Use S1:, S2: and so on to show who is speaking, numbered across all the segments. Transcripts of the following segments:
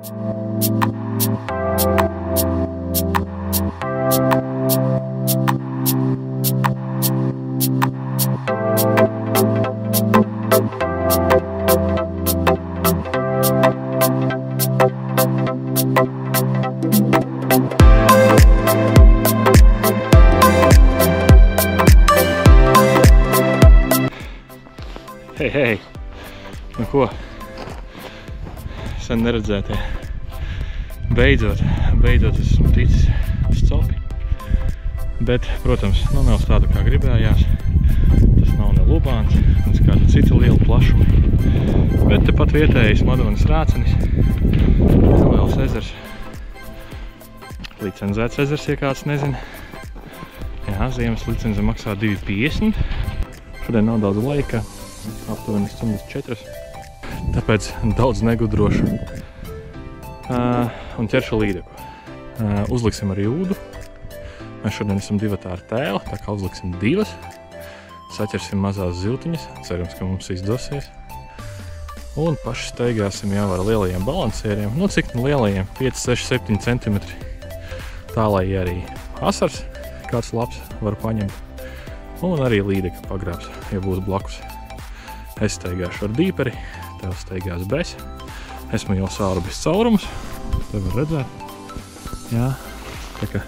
S1: Hei, nu ko, sen neredzētie. Beidzot esmu ticis uz copi. Bet, protams, nav tāda kā gribējās. Tas nav ne Lubāns, ne kāda cita liela plašuma. Bet tepat vietējais Madonas rācenis, neliels ezers. Licenzēts ezers, ja kāds nezina. Jā, ziemas licence maksā 2,50. Šodien nav daudz laika. Aptuveni stundas 4. Tāpēc daudz negudrošu. Un ķeršu līdeku. Uzliksim arī ūdu. Mēs šodien esam divatā ar tēlu, tā kā uzliksim 2. Saķersim mazās ziltiņas. Cerams, ka mums izdosies. Un paši steigāsim jau ar lielajiem balansieriem. Nu, cik lielajiem? 5, 6, 7 cm. Tā, lai arī asars kāds labs var paņemt. Un arī līdeka pagrābs, ja būs blakus. Es steigāšu ar dīperi, tev steigās bez. Esmu jau sārubis caurumus, te var redzēt. Jā, tā kā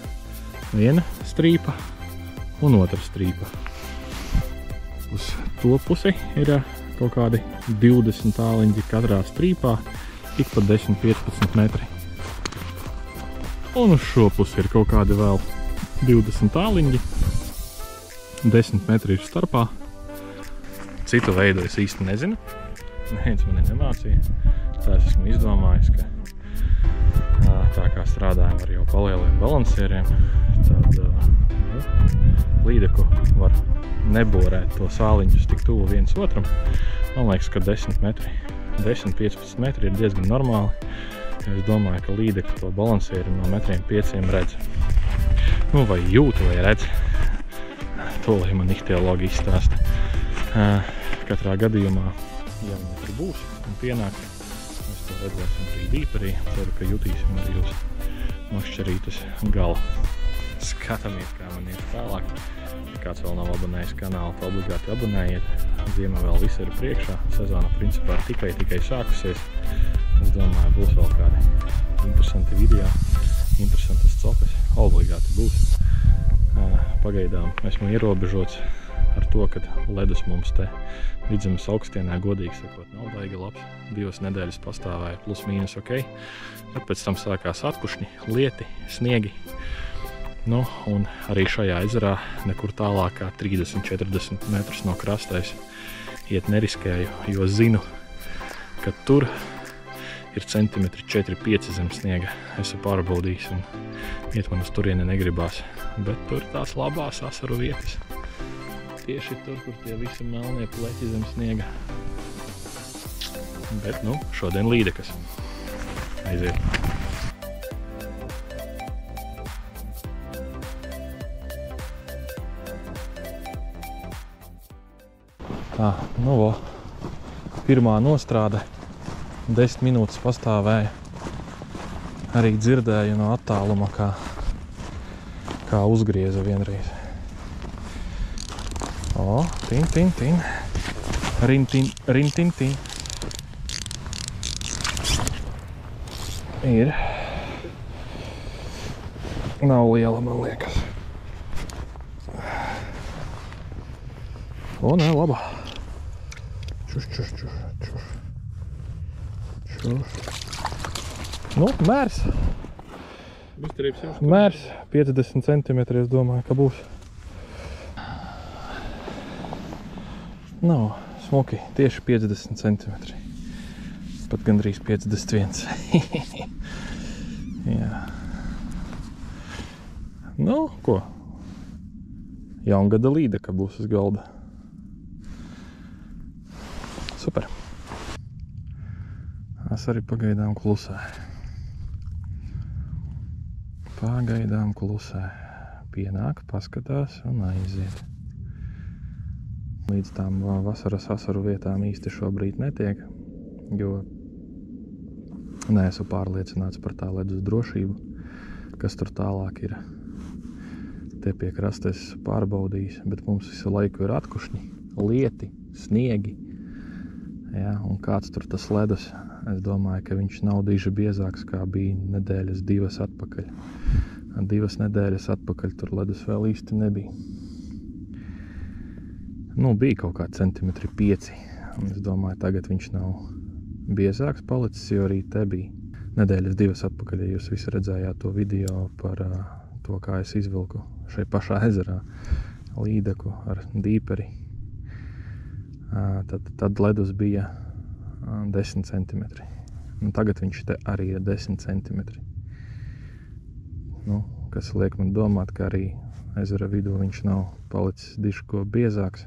S1: viena strīpa un otra strīpa. Uz to pusi ir kaut kādi 20 tāliņi katrā strīpā, ik pa 10-15 metri. Un uz šo pusi ir kaut kādi vēl 20 tāliņi, 10 metri ir starpā. Citu veidu es īsti nezinu. Neviens mani nemācīja. Tā es esmu izdomājis, ka tā kā strādājam ar jau palieliem balansieriem, tad līdeku var neborēt to sāliņus tik tuvu viens otram. Man liekas, ka 10-15 metri ir diezgan normāli. Es domāju, ka līdeku to balansieri no 5 metriem redz. Nu, vai jūt, vai redz. To, lai man ihtiologi izstāsta. Katrā gadījumā, ja viņi tur būs un pienāk, mēs to redzēsim arī dīperī. Ceru, ka jutīsim arī uz mašķerītes gala. Skatāmies, kā man ir tālāk. Ja kāds vēl nav abonējis kanālu, tad obligāti abonējiet. Ziema vēl viss ir priekšā. Sezona principā tikai sākusies. Es domāju, būs vēl kādi interesanti video, interesantas copes. Obligāti būs. Pagaidām esmu ierobežots ar to, ka ledus mums te Vidzemes augstienā, godīgi sakot, nav baigi labs. 2 nedēļas pastāvēja plus mīnus ok. Tad pēc tam sākās atkušņi, lieti, sniegi. Nu, un arī šajā ezerā nekur tālāk kā 30-40 metrus no krasta es iet neriskēju, jo zinu, ka tur ir centimetri 4-5 zem sniega. Esmu pārbaudījis un iet man uz turieni negribās. Bet tur tās labās asaru vietas. Tieši tur, kur tie visi melnie pleķi zem sniega. Bet, nu, šodien līdekas. Aiziet. Tā, nu, pirmā nostrāde. 10 minūtes pastāvēja. Arī dzirdēju no attāluma, kā uzgrieza vienreiz. O, tin. Rin. Ir. Nav liela, man liekas. O, nē, laba. Čuš. Nu, mērs. Mērs 50 cm, es domāju, ka būs. Nav smuki, tieši 50 cm. Pat gandrīz 51. Jā. Nu, ko? Jaungada līdeka būs uz galda. Super. Es arī pagaidām klusē. Pienāk, paskatās un aiziet. Līdz tām vasaras asaru vietām īsti šobrīd netiek, jo Neesmu pārliecināts par tā ledus drošību, kas tur tālāk ir. Te pie krasta es pārbaudījis, bet mums visu laiku ir atkušņi, lieti, sniegi. Ja, un kāds tur tas ledus, es domāju, ka viņš nav diži biezāks, kā bija nedēļas 2 atpakaļ. 2 nedēļas atpakaļ tur ledus vēl īsti nebija. Nu, bija kaut kā 5 centimetri, un es domāju, tagad viņš nav biezāks palicis, jo arī te bija nedēļas 2 atpakaļ, ja jūs visi redzējāt to video par to, kā es izvilku šeit pašā ezerā līdeku ar dīperi. Tad ledus bija 10 centimetri. Un tagad viņš te arī ir 10 centimetri. Nu, kas liek man domāt, ka arī ezera vidū viņš nav palicis diško biezāks.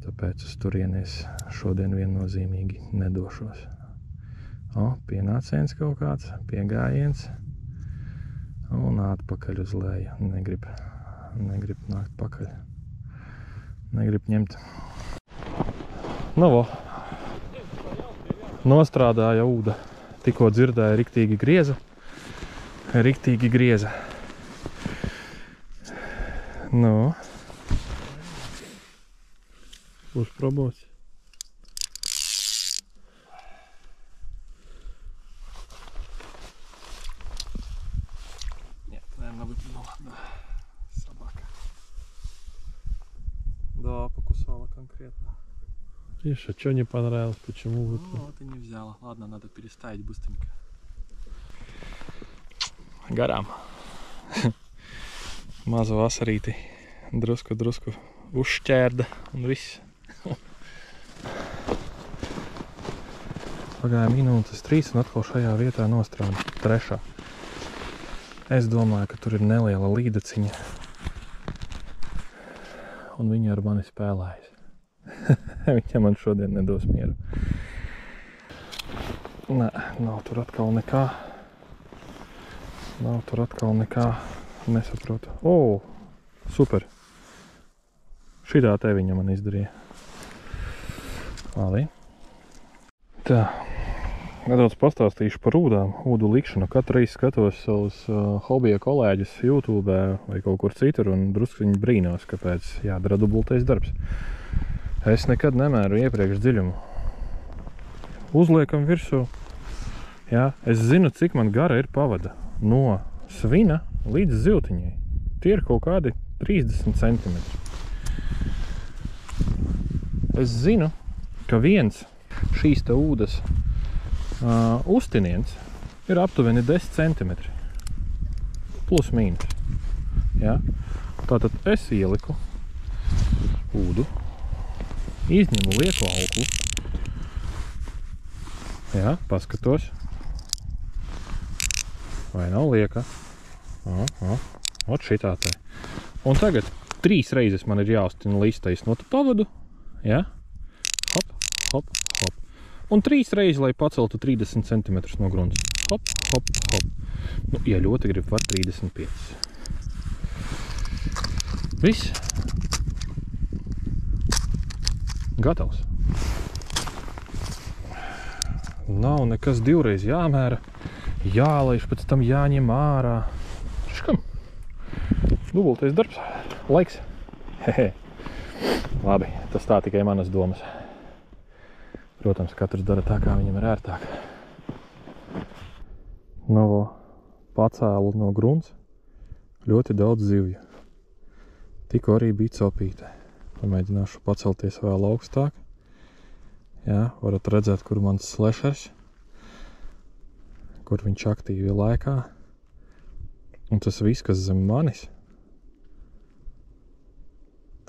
S1: Tāpēc uz turienies šodien viennozīmīgi nedošos. Pienāciens kaut kāds, piegājiens un atpakaļ uz leju. Negrib nākt pakaļ. Negrib ņemt. Nu, nostrādāja ūda. Tikko dzirdēja, riktīgi grieza. Nu. Uzprobos. Нет, наверное, выплюнула. Да. Собака. Да, покусала конкретно. Видишь, а что не понравилось? Почему выплюнула? Ну, вот и не взяла. Ладно, надо переставить быстренько. Garām. Maza vasarīti. Drusku uzšķērda un viss. Pagāja minūtes 3 un atkal šajā vietā nostrāda 3. Es domāju, ka tur ir neliela līdaciņa. Un viņa ar mani spēlējas. Viņa man šodien nedos mieru. Nē, nav tur atkal nekā. Nesaprotu. Super. Šitā te viņa man izdarīja. Labi. Tā. Nedaudz pastāstīšu par ūdām, ūdu likšanu. Katru reizi skatos savus hobija kolēģus YouTube vai kaut kur citur un druskuņi brīnos, kāpēc jādara dubultais darbs. Es nekad nemēru iepriekš dziļumu. Uzliekam virsū. Jā, es zinu, cik man gara ir pavada. No svina līdz ziltiņai. Tie ir kaut kādi 30 centimetri. Es zinu, ka viens šīs te ūdas uztiniens ir aptuveni 10 centimetri. Plus mīnus. Ja? Tātad es ieliku ūdu, izņemu lieku auklu. Ja? Paskatos. Vai nav lieka? Ot šitā te. Un tagad 3 reizes man ir jāuztina līstais no pavadu. Ja? Hop. Un 3 reizes, lai paceltu 30 cm no grunts. Hop. Nu, ja ļoti grib, var 35. Viss. Gatavs. Nav nekas 2 reiz jāmēra. Jālaiž, pēc tam jāņem ārā. Škam. Dubultais darbs. Laiks. Hehe. Labi, tas tā tikai manas domas. Protams, katrs dara tā, kā viņam ir ērtāk. No pacēlu no grunts ļoti daudz zivju. Tikko arī bija copīte. Pamēģināšu pacelties vēl augstāk. Jā, varat redzēt, kur mans slešers, kur viņš aktīvi laikā. Un tas viss, kas zem manis,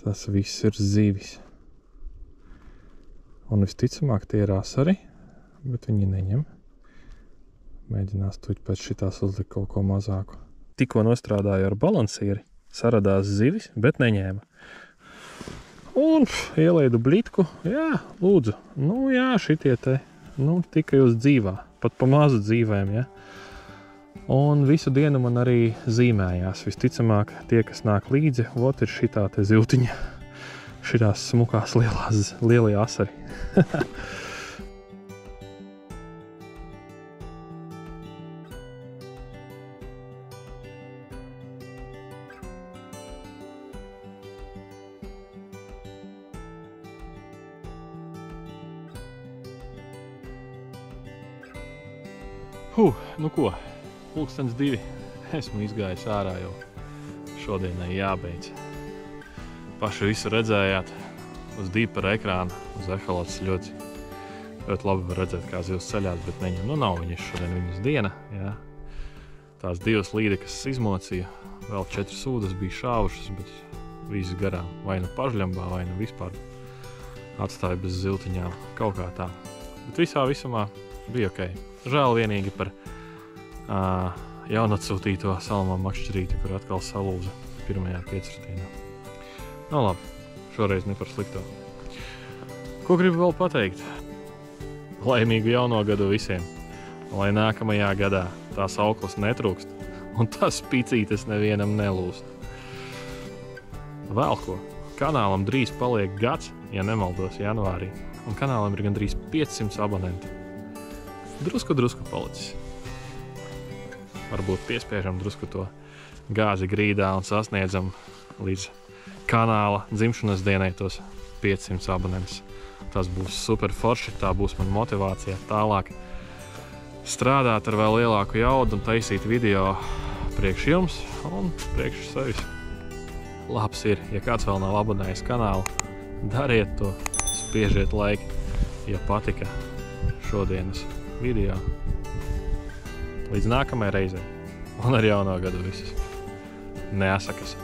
S1: tas viss ir zivis. Un visticamāk tie ir asari, bet viņi neņem. Mēģinās tuļ pēc šitās uzlikt kaut ko mazāku. Tikko nostrādāju ar balansieri, saradās zivis, bet neņēma. Un ielaidu blitku, jā, lūdzu. Nu jā, šitie te, tikai uz dzīvā, pat pa mazu dzīvēm, jā. Un visu dienu man arī zīmējās. Visticamāk, tie, kas nāk līdzi, ot ir šitā te ziltiņa. Šitās smukās lielie asari. Nu ko, pulkstens 2. Esmu izgājis ārā, jo šodienai jābeidz. Paši visu redzējāt uz dīpera ekrāna, uz eholots ļoti labi var redzēt, kā zivs ceļās, bet neņem. Nu nav viņas šodien viņas diena, jā. Tās 2 līdekas izmocīja, vēl 4 sūdas bija šāvušas, bet visi garām. Vai nu pažļambā, vai nu vispār atstāja bez ziltiņām, kaut kā tā. Bet visumā bija ok. Žēl vienīgi par jaunatsūtīto salmā makšķerīti, kur atkal salūza pirmajā piecratienā. Nu labi, šoreiz ne par slikto. Ko gribu vēl pateikt? Laimīgu jauno gadu visiem, lai nākamajā gadā tās auklas netrūkst un tās picītes nevienam nelūst. Vēl ko, kanālam drīz paliek gads, ja nemaldos janvārī, un kanālam ir gandrīz 500 abonenti. Drusku palicis. Varbūt piespiežam drusku to gāzi grīdā un sasniedzam līdz kanāla dzimšanas dienai tos 500 abonentus. Tas būs super forši, tā būs man motivācija tālāk strādāt ar vēl lielāku jaudu un taisīt video priekš jums un priekš sevis. Labs ir, ja kāds vēl nav abonējis kanālu, dariet to, spiežiet like, ja patika šodienas video. Līdz nākamajai reizei un ar jauno gadu visus. Neasakas!